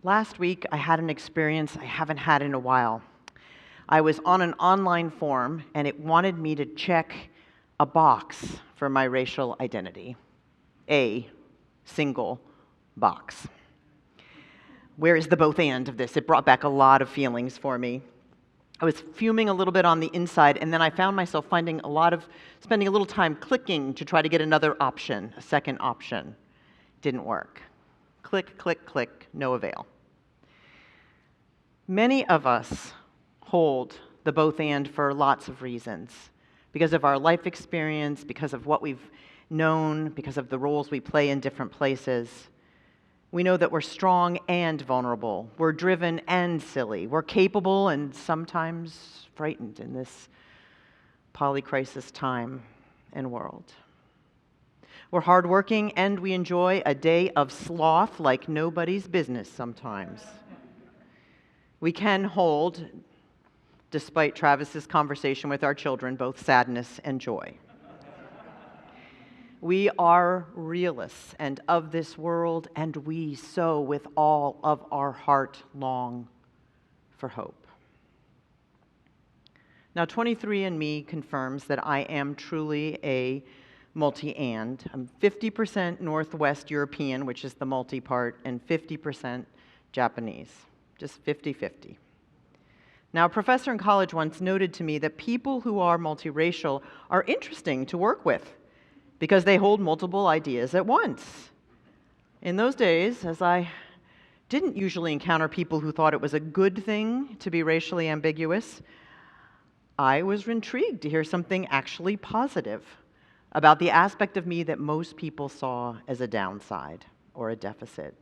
Last week, I had an experience I haven't had in a while. I was on an online form, and it wanted me to check a box for my racial identity. A single box. Where is the both and of this? It brought back a lot of feelings for me. I was fuming a little bit on the inside, and then I found myself spending a little time clicking to try to get another option, a second option. Didn't work. Click, click, click, no avail. Many of us hold the both and for lots of reasons. Because of our life experience, because of what we've known, because of the roles we play in different places. We know that we're strong and vulnerable. We're driven and silly. We're capable and sometimes frightened in this polycrisis time and world. We're hardworking and we enjoy a day of sloth like nobody's business sometimes. We can hold, despite Travis's conversation with our children, both sadness and joy. We are realists and of this world, and we so with all of our heart long for hope. Now, 23andMe confirms that I am truly a multi-and. I'm 50% Northwest European, which is the multi part, and 50% Japanese, just 50-50. Now, a professor in college once noted to me that people who are multiracial are interesting to work with because they hold multiple ideas at once. In those days, as I didn't usually encounter people who thought it was a good thing to be racially ambiguous, I was intrigued to hear something actually positive about the aspect of me that most people saw as a downside or a deficit.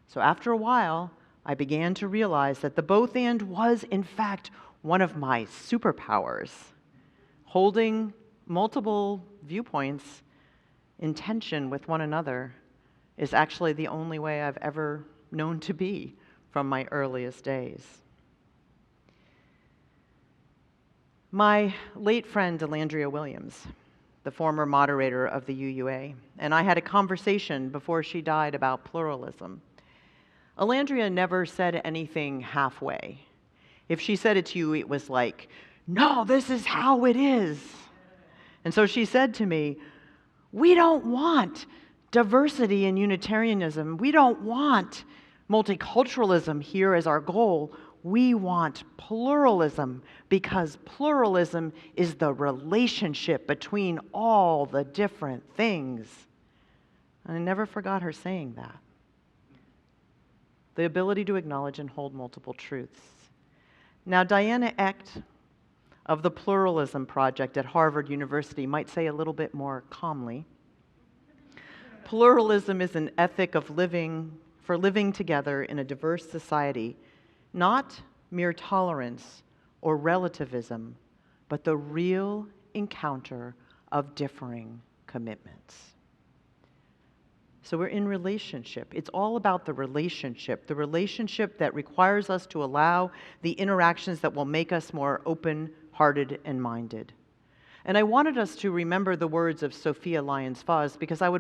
So after a while, I began to realize that the both and was, in fact, one of my superpowers. Holding multiple viewpoints in tension with one another is actually the only way I've ever known to be from my earliest days. My late friend, Delandria Williams, the former moderator of the UUA, and I had a conversation before she died about pluralism. Delandria never said anything halfway. If she said it to you, it was like, no, this is how it is. And so she said to me, we don't want diversity and Unitarianism. We don't want multiculturalism here as our goal. We want pluralism because pluralism is the relationship between all the different things. And I never forgot her saying that. The ability to acknowledge and hold multiple truths. Now, Diana Echt of the Pluralism Project at Harvard University might say a little bit more calmly, pluralism is an ethic of living together in a diverse society, not mere tolerance or relativism, but the real encounter of differing commitments. So we're in relationship. It's all about the relationship that requires us to allow the interactions that will make us more open-hearted and minded. And I wanted us to remember the words of Sophia Lyons-Foss because I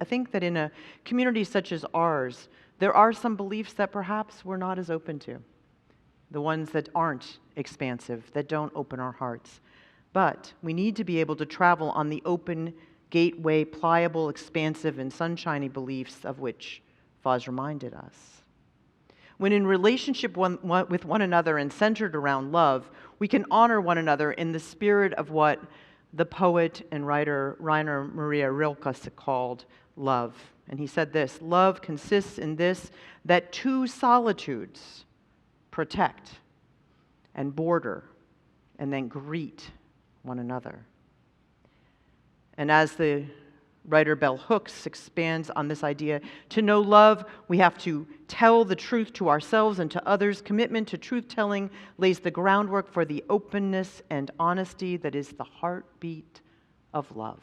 think that in a community such as ours, there are some beliefs that perhaps we're not as open to. The ones that aren't expansive, that don't open our hearts. But we need to be able to travel on the open gateway, pliable, expansive, and sunshiny beliefs of which Foz reminded us. When in relationship with one another and centered around love, we can honor one another in the spirit of what the poet and writer Rainer Maria Rilke called love. And he said this, love consists in this, that two solitudes protect and border and then greet one another. And as the writer Bell Hooks expands on this idea, to know love, we have to tell the truth to ourselves and to others. Commitment to truth-telling lays the groundwork for the openness and honesty that is the heartbeat of love.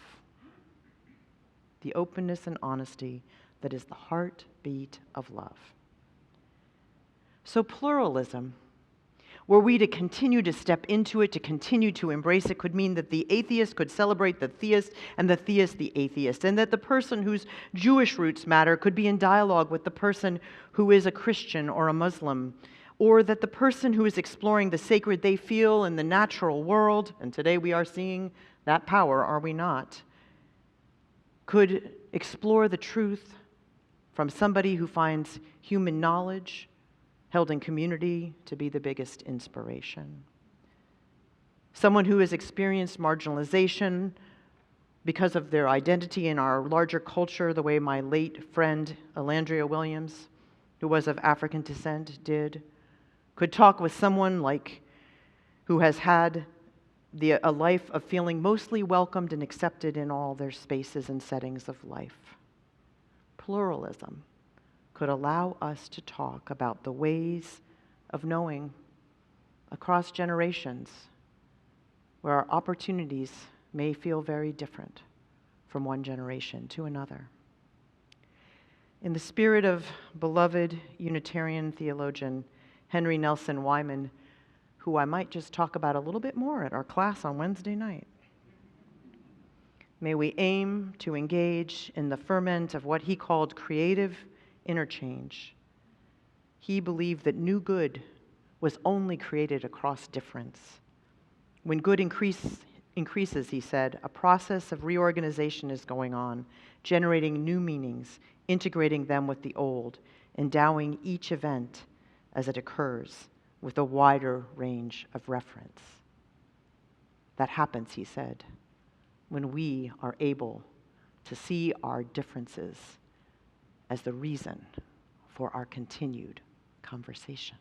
The openness and honesty that is the heartbeat of love. So pluralism. Were we to continue to step into it, to continue to embrace it, could mean that the atheist could celebrate the theist and the theist the atheist, and that the person whose Jewish roots matter could be in dialogue with the person who is a Christian or a Muslim, or that the person who is exploring the sacred they feel in the natural world, and today we are seeing that power, are we not, could explore the truth from somebody who finds human knowledge held in community to be the biggest inspiration. Someone who has experienced marginalization because of their identity in our larger culture, the way my late friend Elandria Williams, who was of African descent, did, could talk with someone who has had a life of feeling mostly welcomed and accepted in all their spaces and settings of life. Pluralism could allow us to talk about the ways of knowing across generations where our opportunities may feel very different from one generation to another. In the spirit of beloved Unitarian theologian Henry Nelson Wyman, who I might just talk about a little bit more at our class on Wednesday night, may we aim to engage in the ferment of what he called creative interchange. He believed that new good was only created across difference. When good increases, he said, a process of reorganization is going on, generating new meanings, integrating them with the old, endowing each event as it occurs with a wider range of reference. That happens, he said, when we are able to see our differences as the reason for our continued conversation.